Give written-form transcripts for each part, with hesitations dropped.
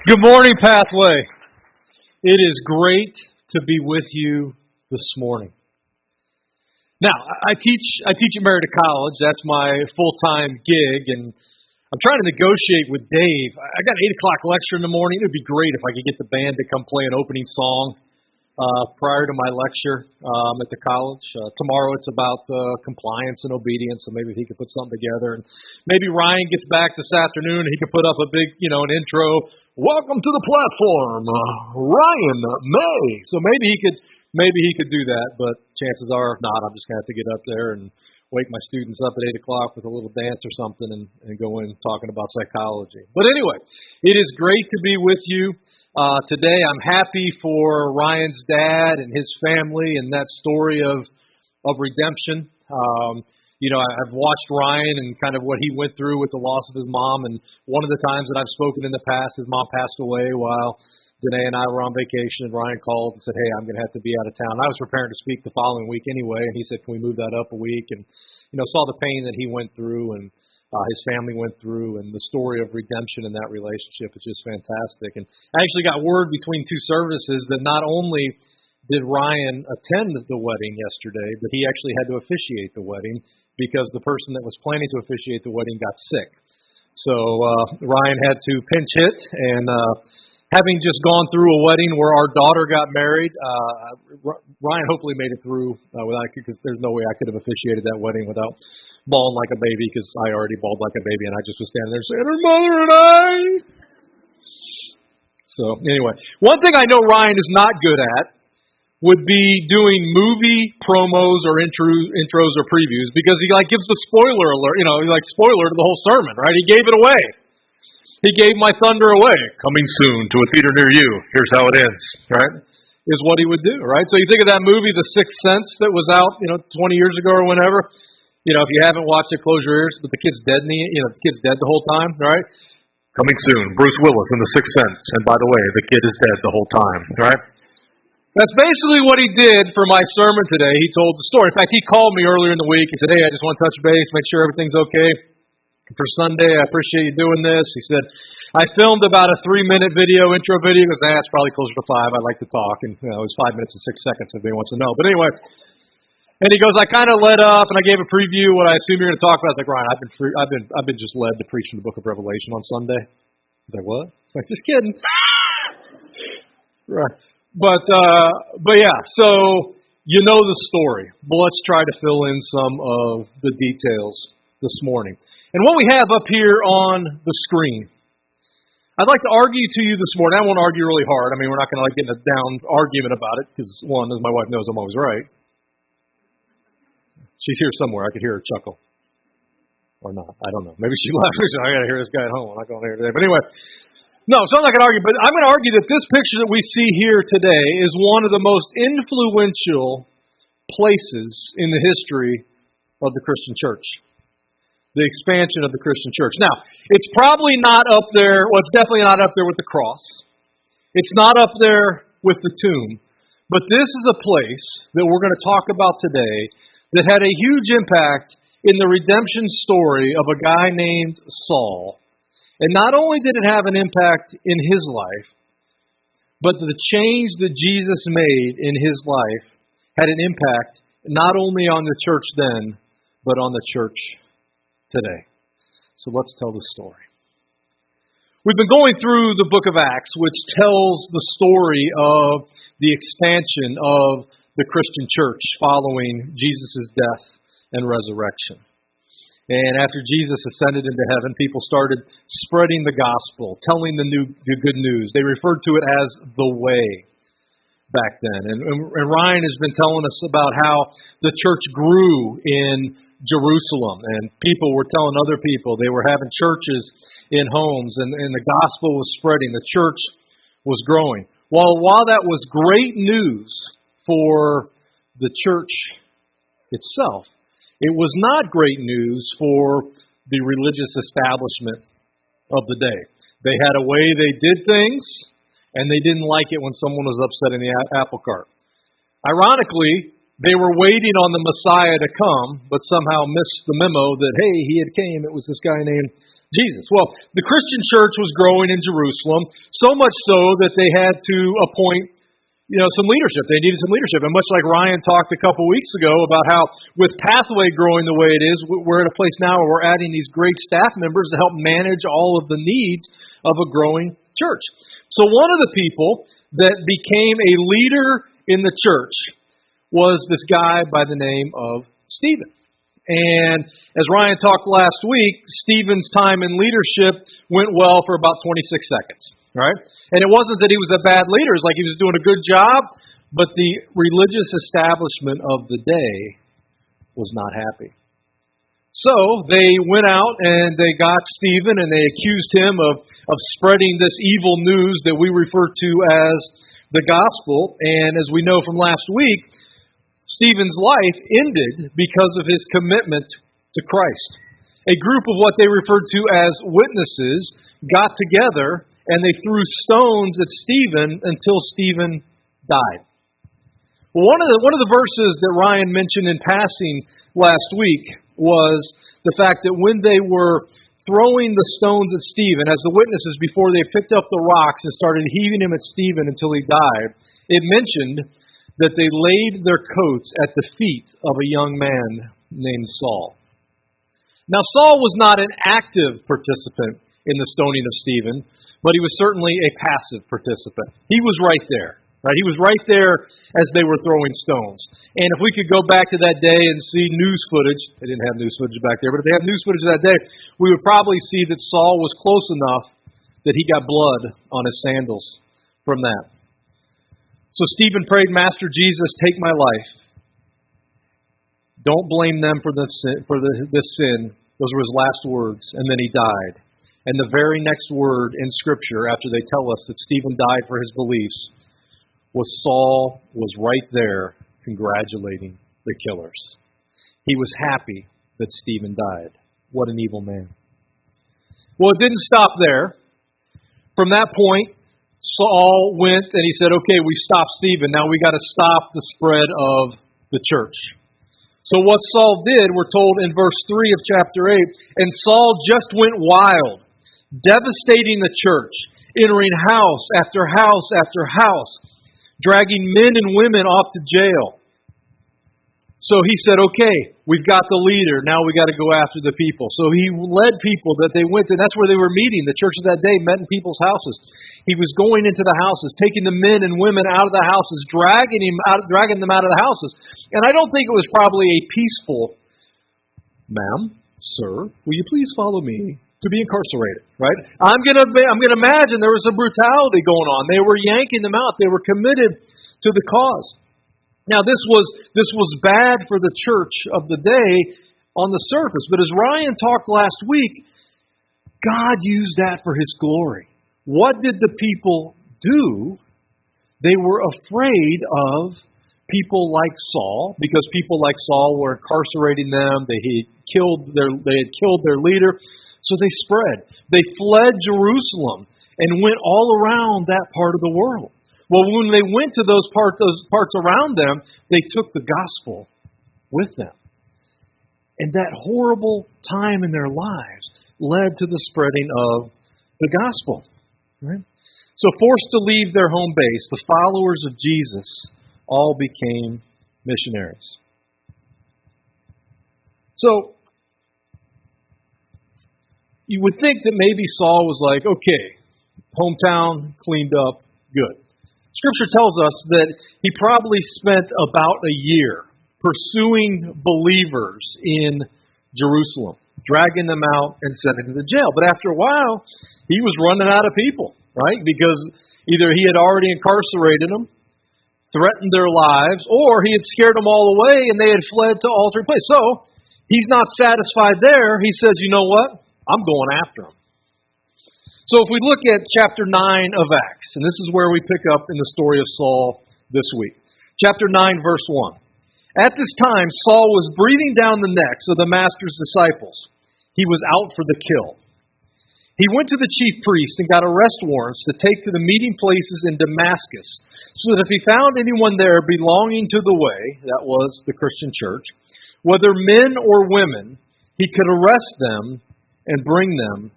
Good morning, Pathway. It is great to be with you this morning. Now, I teach at Merida College. That's my full-time gig, and I'm trying to negotiate with Dave. I got an 8 o'clock lecture in the morning. It would be great if I could get the band to come play an opening song prior to my lecture at the college. Tomorrow it's about compliance and obedience, so maybe he could put something together. And maybe Ryan gets back this afternoon and he could put up a big, an intro. Welcome to the platform, Ryan May. So maybe he could do that, but chances are, if not, I'm just going to have to get up there and wake my students up at 8 o'clock with a little dance or something and go in talking about psychology. But anyway, it is great to be with you. Today I'm happy for Ryan's dad and his family and that story of redemption. I've watched Ryan and kind of what he went through with the loss of his mom, and one of the times that I've spoken in the past, his mom passed away while Danae and I were on vacation, and Ryan called and said, hey, I'm going to have to be out of town. I was preparing to speak the following week anyway, and he said, can we move that up a week? And, saw the pain that he went through and his family went through, and the story of redemption in that relationship is just fantastic. And I actually got word between two services that not only did Ryan attend the wedding yesterday, but he actually had to officiate the wedding because the person that was planning to officiate the wedding got sick. So Ryan had to pinch hit, and having just gone through a wedding where our daughter got married, Ryan hopefully made it through because there's no way I could have officiated that wedding without bawling like a baby, because I already bawled like a baby, and I just was standing there saying, her mother and I. So anyway, one thing I know Ryan is not good at would be doing movie promos or intros or previews, because he gives the spoiler alert, spoiler to the whole sermon, right? He gave it away. He gave my thunder away. Coming soon to a theater near you. Here's how it ends, right? Is what he would do, right? So you think of that movie, The Sixth Sense, that was out, 20 years ago or whenever. If you haven't watched it, close your ears. But the kid's dead. The kid's dead the whole time, right? Coming soon, Bruce Willis in The Sixth Sense. And by the way, the kid is dead the whole time, right? That's basically what he did for my sermon today. He told the story. In fact, he called me earlier in the week. He said, hey, I just want to touch base, make sure everything's okay for Sunday. I appreciate you doing this. He said, I filmed about a 3-minute intro video, because it's probably closer to 5. I like to talk. And it was 5 minutes and 6 seconds if anyone wants to know. But anyway, and he goes, I kind of led up and I gave a preview what I assume you're going to talk about. I was like, Ryan, I've been just led to preach from the book of Revelation on Sunday. He's like, what? It's like, just kidding. Right. But yeah, so you know the story. But let's try to fill in some of the details this morning. And what we have up here on the screen, I'd like to argue to you this morning. I won't argue really hard. I mean, we're not going to get in a down argument about it, because one, as my wife knows, I'm always right. She's here somewhere. I could hear her chuckle. Or not. I don't know. Maybe she left. I got to hear this guy at home. I'm not going to hear today. But anyway, no, so I'm not going to argue. But I'm going to argue that this picture that we see here today is one of the most influential places in the history of the Christian church. The expansion of the Christian church. Now, it's probably not up there. Well, it's definitely not up there with the cross. It's not up there with the tomb. But this is a place that we're going to talk about today that had a huge impact in the redemption story of a guy named Saul. And not only did it have an impact in his life, but the change that Jesus made in his life had an impact not only on the church then, but on the church today. So let's tell the story. We've been going through the book of Acts, which tells the story of the expansion of the Christian church following Jesus' death and resurrection. And after Jesus ascended into heaven, people started spreading the gospel, telling the good news. They referred to it as the way back then. And Ryan has been telling us about how the church grew in Jerusalem, and people were telling other people. They were having churches in homes, and the gospel was spreading. The church was growing. While that was great news for the church itself, it was not great news for the religious establishment of the day. They had a way they did things, and they didn't like it when someone was upset in the apple cart. Ironically, they were waiting on the Messiah to come, but somehow missed the memo that, hey, he had came. It was this guy named Jesus. Well, the Christian church was growing in Jerusalem, so much so that they had to appoint some leadership. They needed some leadership. And much like Ryan talked a couple weeks ago about how with Pathway growing the way it is, we're at a place now where we're adding these great staff members to help manage all of the needs of a growing church. So one of the people that became a leader in the church was this guy by the name of Stephen. And as Ryan talked last week, Stephen's time in leadership went well for about 26 seconds, right? And it wasn't that he was a bad leader. It's like he was doing a good job, but the religious establishment of the day was not happy. So they went out and they got Stephen and they accused him of spreading this evil news that we refer to as the gospel. And as we know from last week, Stephen's life ended because of his commitment to Christ. A group of what they referred to as witnesses got together and they threw stones at Stephen until Stephen died. Well, one of the verses that Ryan mentioned in passing last week was the fact that when they were throwing the stones at Stephen, as the witnesses, before they picked up the rocks and started heaving him at Stephen until he died, it mentioned that they laid their coats at the feet of a young man named Saul. Now, Saul was not an active participant in the stoning of Stephen, but he was certainly a passive participant. He was right there, right? He was right there as they were throwing stones. And if we could go back to that day and see news footage, they didn't have news footage back there, but if they have news footage of that day, we would probably see that Saul was close enough that he got blood on his sandals from that. So Stephen prayed, Master Jesus, take my life. Don't blame them for this sin. Those were his last words. And then he died. And the very next word in Scripture, after they tell us that Stephen died for his beliefs, was Saul was right there congratulating the killers. He was happy that Stephen died. What an evil man. Well, it didn't stop there. From that point, Saul went and he said, okay, we stopped Stephen. Now we got to stop the spread of the church. So what Saul did, we're told in verse 3 of chapter 8, and Saul just went wild, devastating the church, entering house after house after house, dragging men and women off to jail. So he said, okay, we've got the leader. Now we got to go after the people. So he led people that they went to. That's where they were meeting. The church of that day met in people's houses. He was going into the houses, taking the men and women out of the houses, dragging them out of the houses. And I don't think it was probably a peaceful, ma'am, sir, will you please follow me to be incarcerated, right? I'm gonna imagine there was some brutality going on. They were yanking them out. They were committed to the cause. Now, this was bad for the church of the day on the surface, but as Ryan talked last week, God used that for His glory. What did the people do? They were afraid of people like Saul, because people like Saul were incarcerating them. They had killed their leader, so they spread. They fled Jerusalem and went all around that part of the world. Well, when they went to those parts around them, they took the gospel with them. And that horrible time in their lives led to the spreading of the gospel. Right? So forced to leave their home base, the followers of Jesus all became missionaries. So you would think that maybe Saul was like, okay, hometown cleaned up, good. Scripture tells us that he probably spent about a year pursuing believers in Jerusalem, dragging them out and sending them to jail. But after a while, he was running out of people, right? Because either he had already incarcerated them, threatened their lives, or he had scared them all away and they had fled to alternate place. So he's not satisfied there. He says, you know what? I'm going after them. So if we look at chapter 9 of Acts, and this is where we pick up in the story of Saul this week. Chapter 9, verse 1. At this time, Saul was breathing down the necks of the Master's disciples. He was out for the kill. He went to the chief priest and got arrest warrants to take to the meeting places in Damascus, so that if he found anyone there belonging to the way, that was the Christian church, whether men or women, he could arrest them and bring them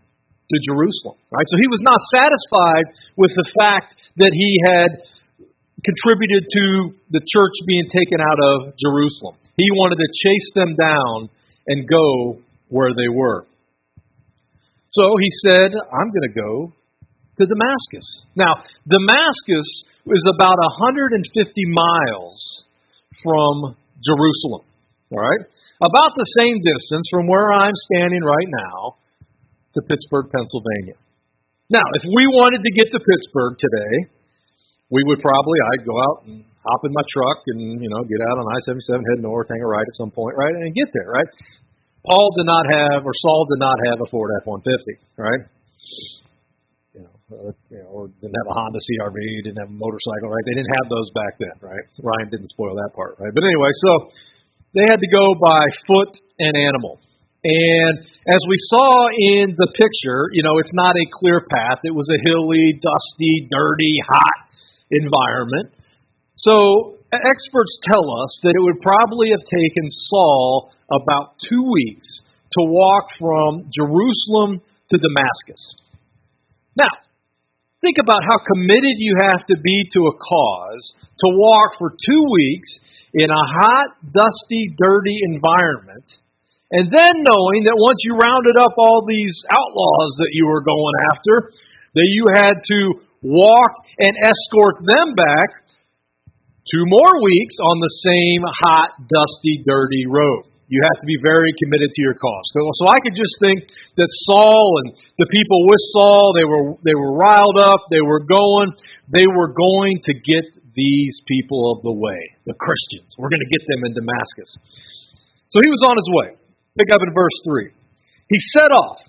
to Jerusalem. Right? So he was not satisfied with the fact that he had contributed to the church being taken out of Jerusalem. He wanted to chase them down and go where they were. So he said, I'm going to go to Damascus. Now, Damascus is about 150 miles from Jerusalem. All right? About the same distance from where I'm standing right now to Pittsburgh, Pennsylvania. Now, if we wanted to get to Pittsburgh today, I'd go out and hop in my truck and, get out on I-77, head north, hang a right at some point, right, and get there, right? Saul did not have a Ford F-150, right? Or didn't have a Honda CR-V, didn't have a motorcycle, right? They didn't have those back then, right? So Ryan didn't spoil that part, right? But anyway, so they had to go by foot and animal. And as we saw in the picture, it's not a clear path. It was a hilly, dusty, dirty, hot environment. So experts tell us that it would probably have taken Saul about 2 weeks to walk from Jerusalem to Damascus. Now, think about how committed you have to be to a cause to walk for 2 weeks in a hot, dusty, dirty environment, and then knowing that once you rounded up all these outlaws that you were going after, that you had to walk and escort them back 2 more weeks on the same hot, dusty, dirty road. You have to be very committed to your cause. So I could just think that Saul and the people with Saul, they were riled up, they were going to get these people of the way, the Christians. We're going to get them in Damascus. So he was on his way. Pick up in verse 3. He set off.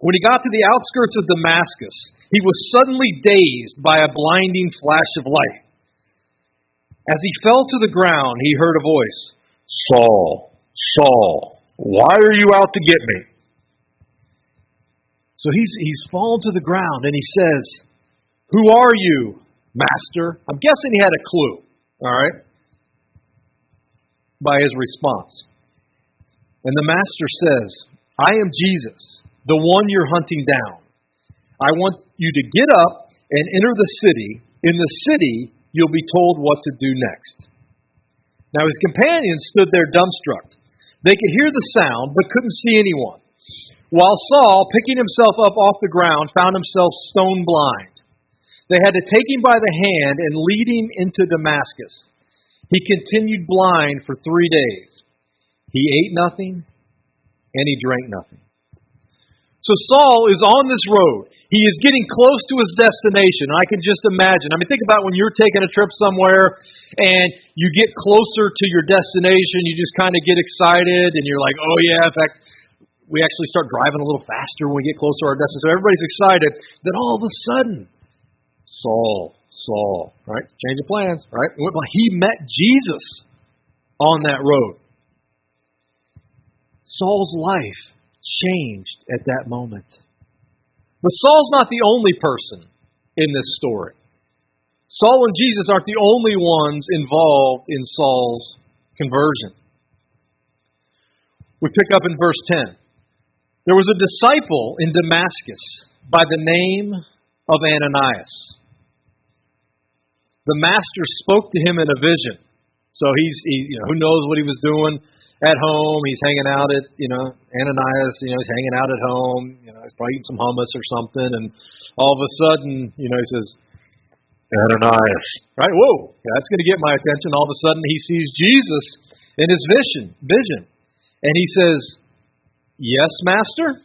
When he got to the outskirts of Damascus, he was suddenly dazed by a blinding flash of light. As he fell to the ground, he heard a voice, "Saul, Saul, why are you out to get me?" So he's fallen to the ground and he says, "Who are you, Master?" I'm guessing he had a clue, all right, by his response. And the Master says, "I am Jesus, the one you're hunting down. I want you to get up and enter the city. In the city, you'll be told what to do next." Now his companions stood there dumbstruck. They could hear the sound, but couldn't see anyone. While Saul, picking himself up off the ground, found himself stone blind. They had to take him by the hand and lead him into Damascus. He continued blind for 3 days. He ate nothing, and he drank nothing. So Saul is on this road. He is getting close to his destination. I can just imagine. Think about when you're taking a trip somewhere and you get closer to your destination, you just kind of get excited and you're like, oh yeah, in fact, we actually start driving a little faster when we get closer to our destination. So everybody's excited. Then all of a sudden, Saul, right? Change of plans, right? He met Jesus on that road. Saul's life changed at that moment. But Saul's not the only person in this story. Saul and Jesus aren't the only ones involved in Saul's conversion. We pick up in verse 10. There was a disciple in Damascus by the name of Ananias. The Master spoke to him in a vision. So he's who knows what he was doing at home. He's hanging out at, Ananias, he's hanging out at home. He's probably eating some hummus or something. And all of a sudden, he says, "Ananias." Right? Whoa, that's going to get my attention. All of a sudden, he sees Jesus in his vision. And he says, "Yes, Master?"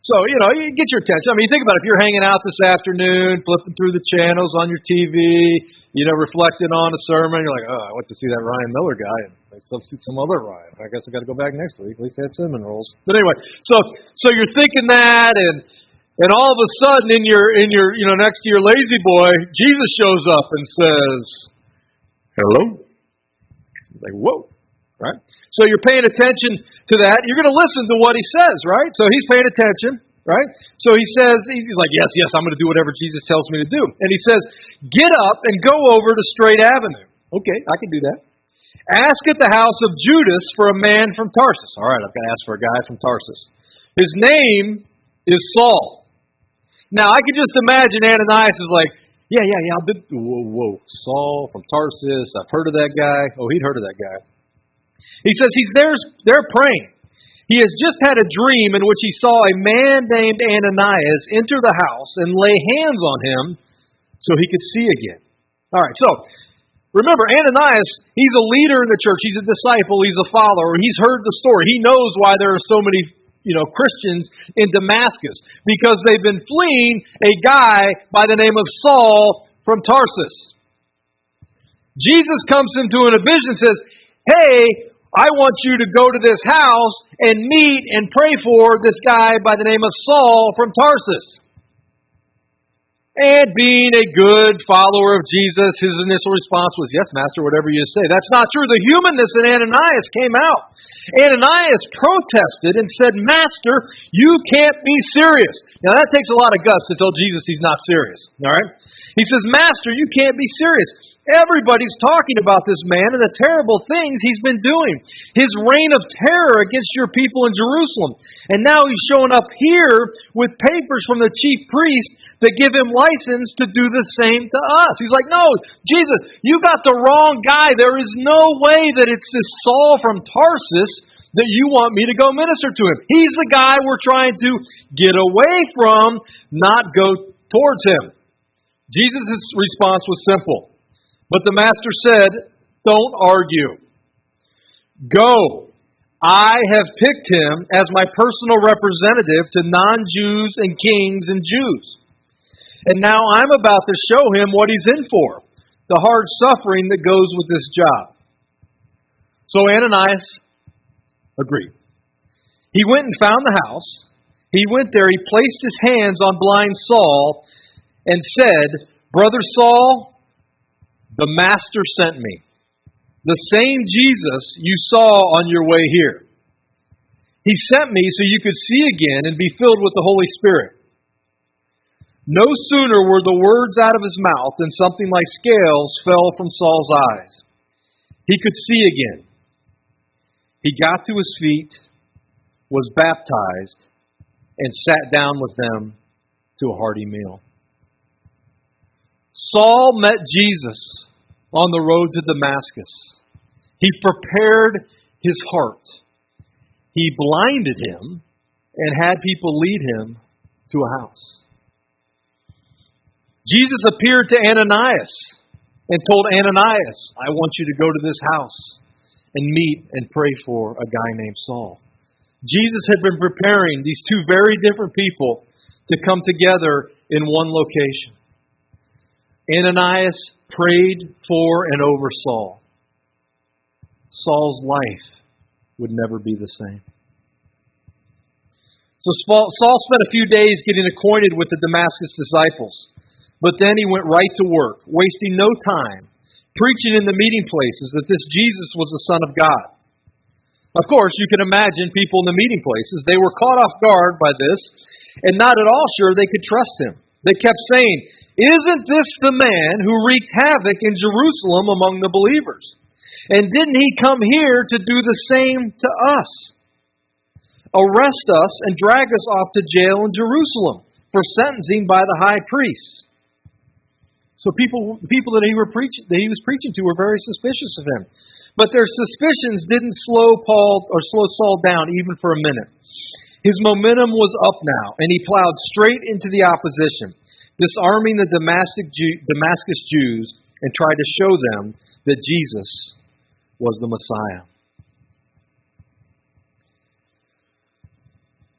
So, you get your attention. Think about it. If you're hanging out this afternoon, flipping through the channels on your TV, reflecting on a sermon, you're like, oh, I went to see that Ryan Miller guy, and they substitute some other Ryan. I guess I got to go back next week. At least they had cinnamon rolls. But anyway, so you're thinking that, and all of a sudden in your next to your lazy boy, Jesus shows up and says, "Hello." You're like, whoa, right? So you're paying attention to that. You're going to listen to what he says, right? So he's paying attention, right? So he says, he's like, yes, I'm going to do whatever Jesus tells me to do. And he says, "Get up and go over to Straight Avenue." Okay, I can do that. "Ask at the house of Judas for a man from Tarsus." All right, I've got to ask for a guy from Tarsus. His name is Saul. Now, I can just imagine Ananias is like, yeah, whoa, Saul from Tarsus, I've heard of that guy. Oh, he'd heard of that guy. He says he's there praying. He has just had a dream in which he saw a man named Ananias enter the house and lay hands on him so he could see again. All right, so remember, Ananias, he's a leader in the church. He's a disciple. He's a follower. He's heard the story. He knows why there are so many Christians in Damascus, because they've been fleeing a guy by the name of Saul from Tarsus. Jesus comes into a vision and says, hey, I want you to go to this house and meet and pray for this guy by the name of Saul from Tarsus. And being a good follower of Jesus, his initial response was, yes, Master, whatever you say. That's not true. The humanness in Ananias came out. Ananias protested and said, Master, you can't be serious. Now that takes a lot of guts to tell Jesus he's not serious. All right? He says, Master, you can't be serious. Everybody's talking about this man and the terrible things he's been doing. His reign of terror against your people in Jerusalem. And now he's showing up here with papers from the chief priest that give him license to do the same to us. He's like, no, Jesus, you got the wrong guy. There is no way that it's this Saul from Tarsus that you want me to go minister to him. He's the guy we're trying to get away from, not go towards him. Jesus' response was simple. But the Master said, don't argue. Go. I have picked him as my personal representative to non-Jews and kings and Jews. And now I'm about to show him what he's in for, the hard suffering that goes with this job. So Ananias agreed. He went and found the house. He went there, he placed his hands on blind Saul and said, Brother Saul, the Master sent me. The same Jesus you saw on your way here. He sent me so you could see again and be filled with the Holy Spirit. No sooner were the words out of his mouth than something like scales fell from Saul's eyes. He could see again. He got to his feet, was baptized, and sat down with them to a hearty meal. Saul met Jesus on the road to Damascus. He prepared his heart. He blinded him and had people lead him to a house. Jesus appeared to Ananias and told Ananias, I want you to go to this house and meet and pray for a guy named Saul. Jesus had been preparing these two very different people to come together in one location. Ananias prayed for and over Saul. Saul's life would never be the same. So Saul spent a few days getting acquainted with the Damascus disciples. But then he went right to work, wasting no time, preaching in the meeting places that this Jesus was the Son of God. Of course, you can imagine people in the meeting places. They were caught off guard by this and not at all sure they could trust him. They kept saying, isn't this the man who wreaked havoc in Jerusalem among the believers? And didn't he come here to do the same to us? Arrest us and drag us off to jail in Jerusalem for sentencing by the high priests. So people that he was preaching to were very suspicious of him. But their suspicions didn't slow Saul down even for a minute. His momentum was up now, and he plowed straight into the opposition, disarming the Damascus Jews and tried to show them that Jesus was the Messiah.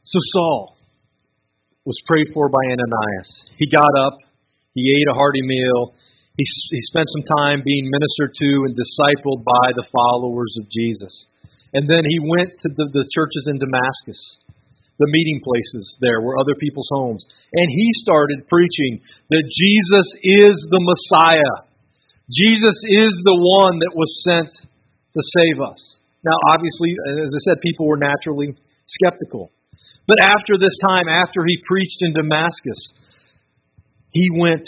So Saul was prayed for by Ananias. He got up. He ate a hearty meal. He spent some time being ministered to and discipled by the followers of Jesus. And then he went to the churches in Damascus, the meeting places there were other people's homes. And he started preaching that Jesus is the Messiah. Jesus is the one that was sent to save us. Now, obviously, as I said, people were naturally skeptical. But after this time, after he preached in Damascus, he went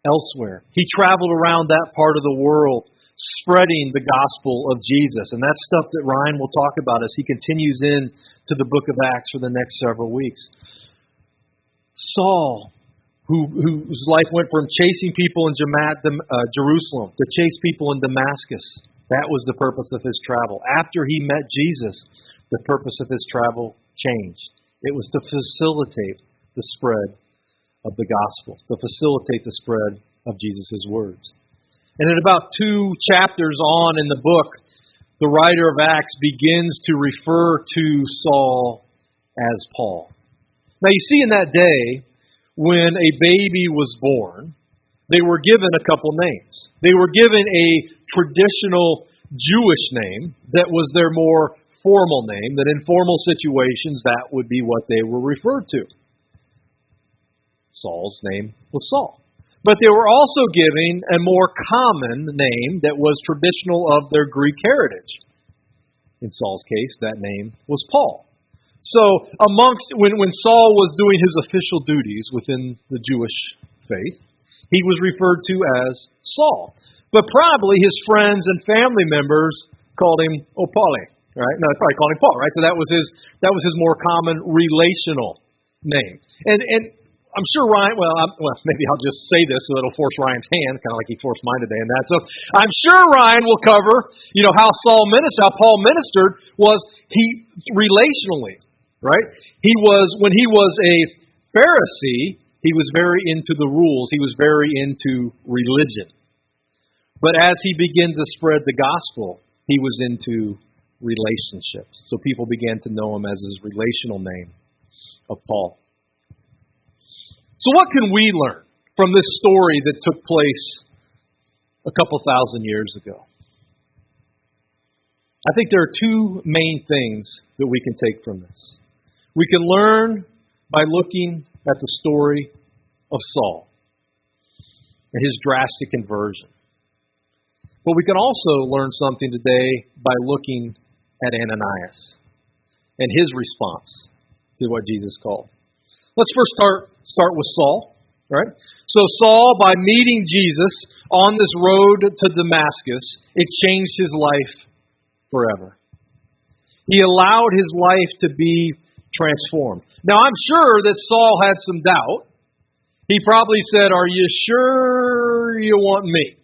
elsewhere. He traveled around that part of the world, spreading the gospel of Jesus. And that's stuff that Ryan will talk about as he continues in to the book of Acts for the next several weeks. Saul, whose life went from chasing people in Jerusalem to chase people in Damascus. That was the purpose of his travel. After he met Jesus, the purpose of his travel changed. It was to facilitate the spread of the gospel, to facilitate the spread of Jesus' words. And in about 2 chapters on in the book, the writer of Acts begins to refer to Saul as Paul. Now you see, in that day, when a baby was born, they were given a couple names. They were given a traditional Jewish name that was their more formal name, that in formal situations that would be what they were referred to. Saul's name was Saul. But they were also giving a more common name that was traditional of their Greek heritage. In Saul's case, that name was Paul. So when Saul was doing his official duties within the Jewish faith, he was referred to as Saul. But probably his friends and family members called him Paul, right? No, they probably called him Paul, right? So that was his more common relational name. And I'm sure Ryan, maybe I'll just say this so it'll force Ryan's hand, kind of like he forced mine today and that. So I'm sure Ryan will cover, how Paul ministered was he relationally, right? When he was a Pharisee, he was very into the rules. He was very into religion. But as he began to spread the gospel, he was into relationships. So people began to know him as his relational name of Paul. So what can we learn from this story that took place a couple thousand years ago? I think there are 2 main things that we can take from this. We can learn by looking at the story of Saul and his drastic conversion. But we can also learn something today by looking at Ananias and his response to what Jesus called. Let's first start with Saul, right? So Saul, by meeting Jesus on this road to Damascus, it changed his life forever. He allowed his life to be transformed. Now, I'm sure that Saul had some doubt. He probably said, "Are you sure you want me?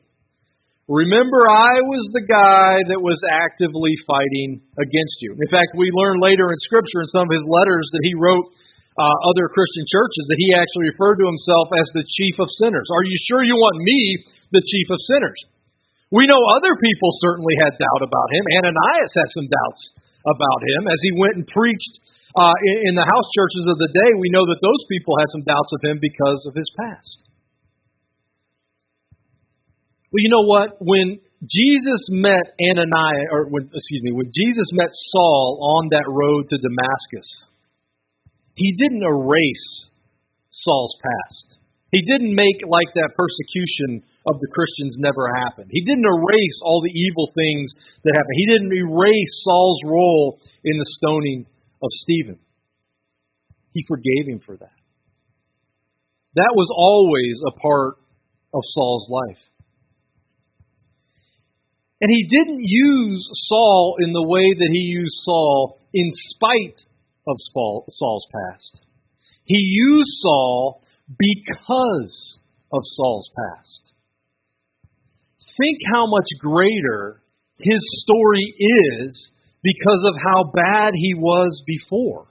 Remember, I was the guy that was actively fighting against you." In fact, we learn later in Scripture in some of his letters that he wrote other Christian churches that he actually referred to himself as the chief of sinners. Are you sure you want me, the chief of sinners? We know other people certainly had doubt about him. Ananias had some doubts about him as he went and preached in the house churches of the day. We know that those people had some doubts of him because of his past. Well, you know what? When Jesus met when Jesus met Saul on that road to Damascus, he didn't erase Saul's past. He didn't make like that persecution of the Christians never happened. He didn't erase all the evil things that happened. He didn't erase Saul's role in the stoning of Stephen. He forgave him for that. That was always a part of Saul's life. And he didn't use Saul in the way that he used Saul in spite of Saul's past. He used Saul because of Saul's past. Think how much greater his story is because of how bad he was before.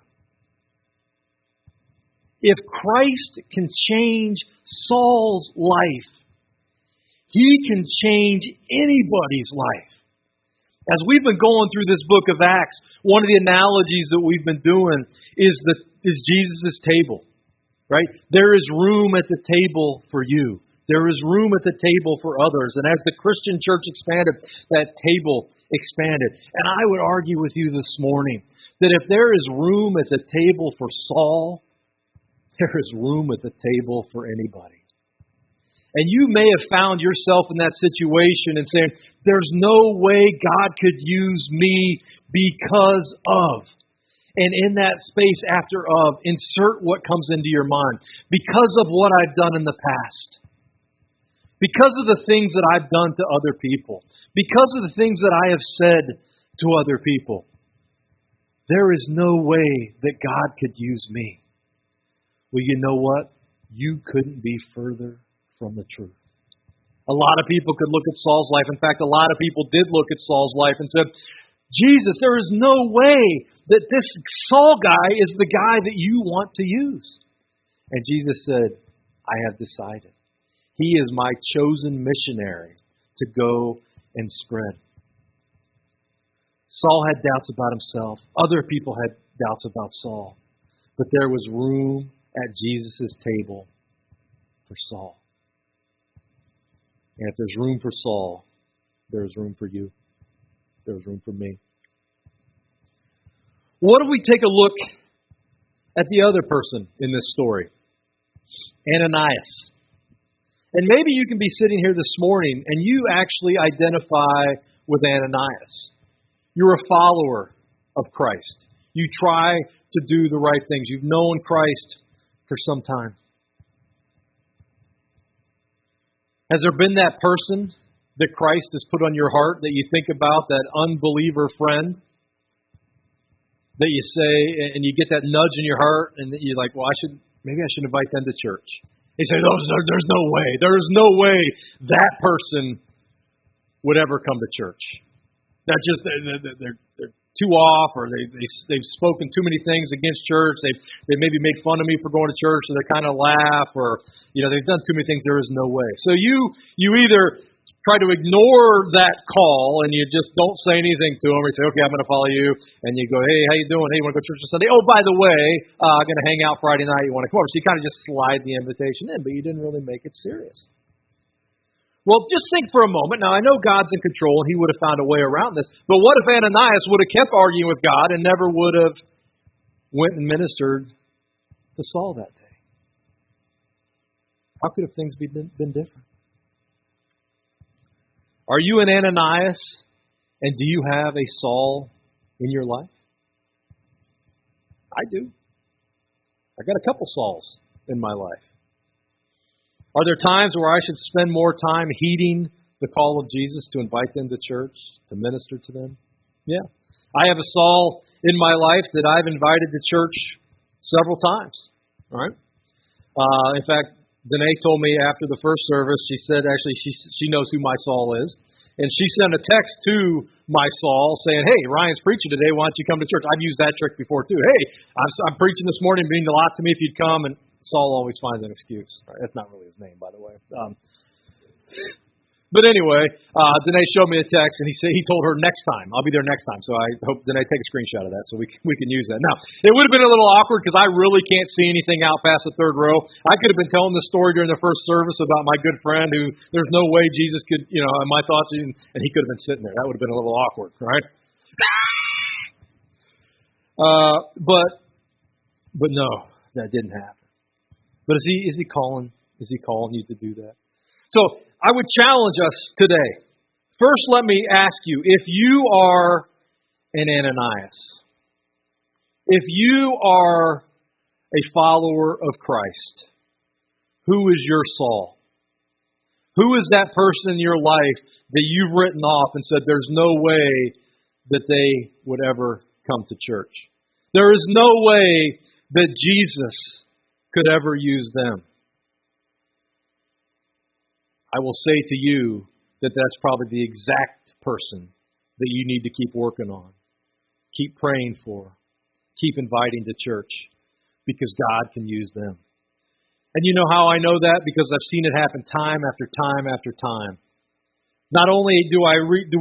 If Christ can change Saul's life, he can change anybody's life. As we've been going through this book of Acts, one of the analogies that we've been doing is Jesus' table, right? There is room at the table for you. There is room at the table for others. And as the Christian church expanded, that table expanded. And I would argue with you this morning that if there is room at the table for Saul, there is room at the table for anybody. And you may have found yourself in that situation and saying, there's no way God could use me because of. And in that space after of, insert what comes into your mind. Because of what I've done in the past. Because of the things that I've done to other people. because of the things that I have said to other people, there is no way that God could use me. Well, you know what? You couldn't be further from the truth. A lot of people could look at Saul's life. In fact, a lot of people did look at Saul's life and said, Jesus, there is no way that this Saul guy is the guy that you want to use. And Jesus said, I have decided. He is my chosen missionary to go and spread. Saul had doubts about himself. Other people had doubts about Saul. But there was room at Jesus' table for Saul. And if there's room for Saul, there's room for you. There's room for me. What if we take a look at the other person in this story? Ananias. And maybe you can be sitting here this morning and you actually identify with Ananias. You're a follower of Christ. You try to do the right things. You've known Christ for some time. Has there been that person that Christ has put on your heart that you think about, that unbeliever friend that you say, and you get that nudge in your heart, and you're like, well, maybe I should invite them to church. They say, there's no way. There is no way that person would ever come to church. They're too off, or they've spoken too many things against church. They maybe made fun of me for going to church, so they kind of laugh, or they've done too many things. There is no way. So you either try to ignore that call and you just don't say anything to them. You say, okay, I'm going to follow you, and you go, hey, how you doing? Hey, you want to go to church on Sunday? Oh, by the way, I'm going to hang out Friday night. You want to come over? So you kind of just slide the invitation in, but you didn't really make it serious. Well, just think for a moment. Now, I know God's in control, and he would have found a way around this. But what if Ananias would have kept arguing with God and never would have went and ministered to Saul that day? How could have things been different? Are you an Ananias, and do you have a Saul in your life? I do. I got a couple Sauls in my life. Are there times where I should spend more time heeding the call of Jesus to invite them to church, to minister to them? Yeah. I have a Saul in my life that I've invited to church several times. All right. In fact, Danae told me after the first service, she said actually she knows who my Saul is. And she sent a text to my Saul saying, hey, Ryan's preaching today. Why don't you come to church? I've used that trick before too. Hey, I'm preaching this morning. It means a lot to me if you'd come. And Saul always finds an excuse. Right, that's not really his name, by the way. But anyway, Danae showed me a text, and he told her next time. I'll be there next time. So I hope Danae take a screenshot of that so we can use that. Now, it would have been a little awkward because I really can't see anything out past the third row. I could have been telling the story during the first service about my good friend who there's no way Jesus could, my thoughts, and he could have been sitting there. That would have been a little awkward, right? But no, that didn't happen. But is he calling? Is he calling you to do that? So I would challenge us today. First, let me ask you, if you are an Ananias, if you are a follower of Christ, who is your Saul? Who is that person in your life that you've written off and said there's no way that they would ever come to church? There is no way that Jesus could ever use them. I will say to you that that's probably the exact person that you need to keep working on, keep praying for, keep inviting to church, because God can use them. And you know how I know that? Because I've seen it happen time after time after time. Not only do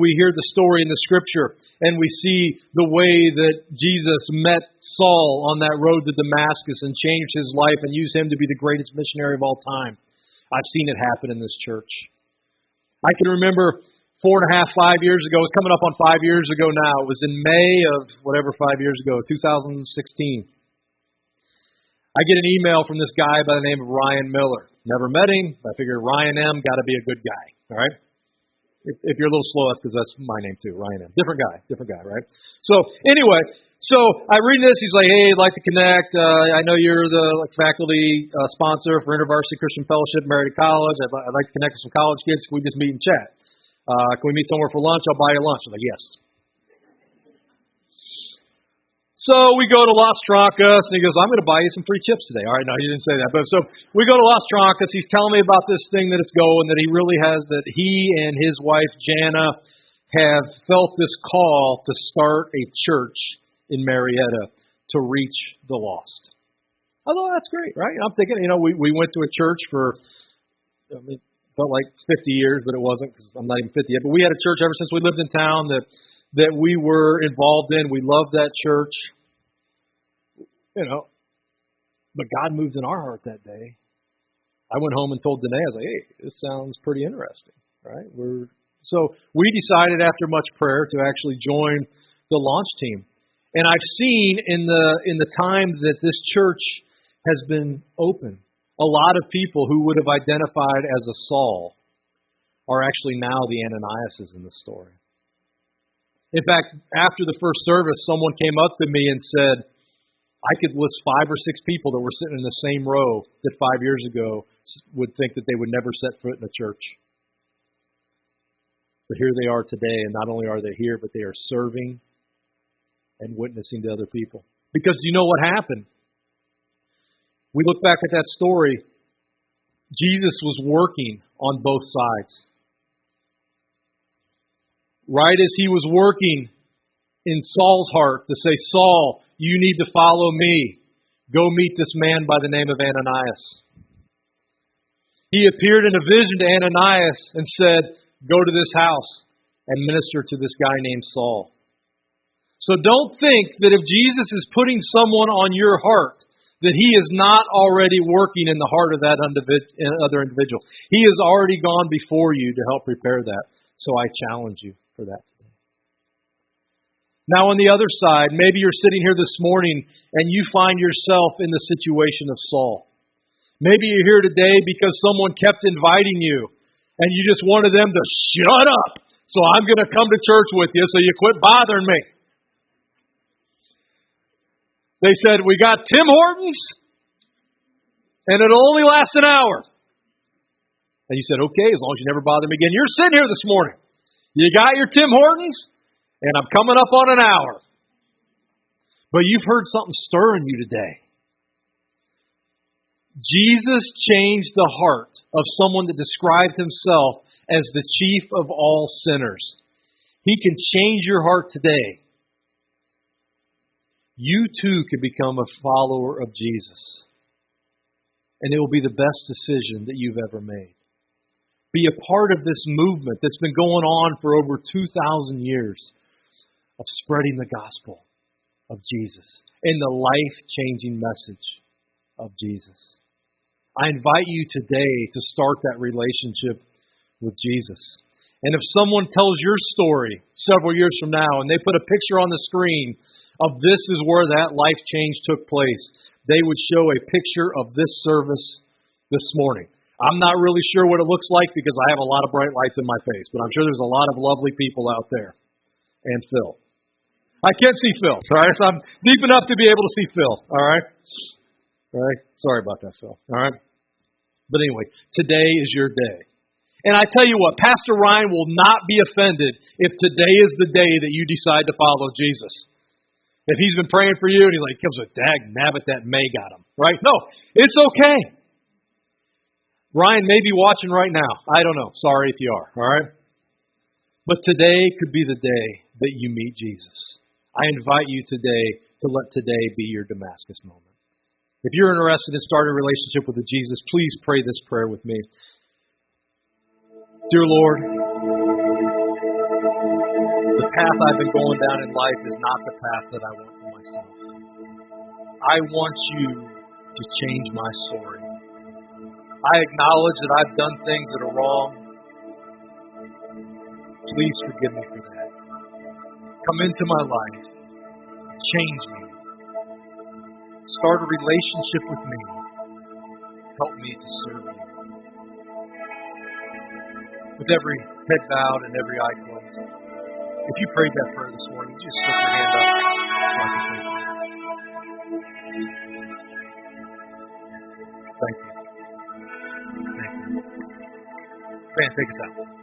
we hear the story in the Scripture, and we see the way that Jesus met Saul on that road to Damascus and changed his life and used him to be the greatest missionary of all time. I've seen it happen in this church. I can remember 4.5, 5 years ago. It's coming up on 5 years ago now. It was in May of 5 years ago, 2016. I get an email from this guy by the name of Ryan Miller. Never met him. I figured Ryan M. got to be a good guy. All right. If you're a little slow, that's because that's my name too, Ryan M. Different guy, right? So anyway, I read this. He's like, hey, I'd like to connect. I know you're the faculty sponsor for InterVarsity Christian Fellowship, Meredith College. I'd like to connect with some college kids. Can we just meet and chat? Can we meet somewhere for lunch? I'll buy you lunch. I'm like, yes. So we go to Las Trancas, and he goes, I'm going to buy you some free chips today. All right, no, he didn't say that. But so we go to Las Trancas. He's telling me about this thing that it's going, that he really has, that he and his wife, Jana, have felt this call to start a church in Marietta to reach the lost. I thought, that's great, right? I'm thinking, we went to a church for, felt like 50 years, but it wasn't because I'm not even 50 yet. But we had a church ever since we lived in town that we were involved in. We loved that church, but God moved in our heart that day. I went home and told Danae, I was like, hey, this sounds pretty interesting, right? So we decided after much prayer to actually join the launch team. And I've seen in the time that this church has been open, a lot of people who would have identified as a Saul are actually now the Ananiases in the story. In fact, after the first service, someone came up to me and said, I could list 5 or 6 people that were sitting in the same row that 5 years ago would think that they would never set foot in a church. But here they are today, and not only are they here, but they are serving and witnessing to other people. Because you know what happened? We look back at that story, Jesus was working on both sides. Right as he was working in Saul's heart to say, Saul, you need to follow me. Go meet this man by the name of Ananias. He appeared in a vision to Ananias and said, go to this house and minister to this guy named Saul. So don't think that if Jesus is putting someone on your heart, that he is not already working in the heart of that other individual. He has already gone before you to help prepare that. So I challenge you for that today. Now on the other side, maybe you're sitting here this morning and you find yourself in the situation of Saul. Maybe you're here today because someone kept inviting you and you just wanted them to shut up. So I'm going to come to church with you so you quit bothering me. They said, we got Tim Hortons and it'll only last an hour. And you said, okay, as long as you never bother me again. You're sitting here this morning. You got your Tim Hortons, and I'm coming up on an hour. But you've heard something stir in you today. Jesus changed the heart of someone that described himself as the chief of all sinners. He can change your heart today. You too can become a follower of Jesus. And it will be the best decision that you've ever made. Be a part of this movement that's been going on for over 2,000 years of spreading the gospel of Jesus and the life-changing message of Jesus. I invite you today to start that relationship with Jesus. And if someone tells your story several years from now and they put a picture on the screen of this is where that life change took place, they would show a picture of this service this morning. I'm not really sure what it looks like because I have a lot of bright lights in my face, but I'm sure there's a lot of lovely people out there. And Phil. I can't see Phil, all right? So I'm deep enough to be able to see Phil, all right? All right? Sorry about that, Phil, all right? But anyway, today is your day. And I tell you what, Pastor Ryan will not be offended if today is the day that you decide to follow Jesus. If he's been praying for you and he's like, comes with dag nabbit, that May got him, right? No, it's okay. Ryan may be watching right now. I don't know. Sorry if you are, all right? But today could be the day that you meet Jesus. I invite you today to let today be your Damascus moment. If you're interested in starting a relationship with Jesus, please pray this prayer with me. Dear Lord, the path I've been going down in life is not the path that I want for myself. I want you to change my story. I acknowledge that I've done things that are wrong. Please forgive me for that. Come into my life. Change me. Start a relationship with me. Help me to serve you. With every head bowed and every eye closed, if you prayed that prayer this morning, just slip your hand up. Thank you. Thank you. Man, take us out.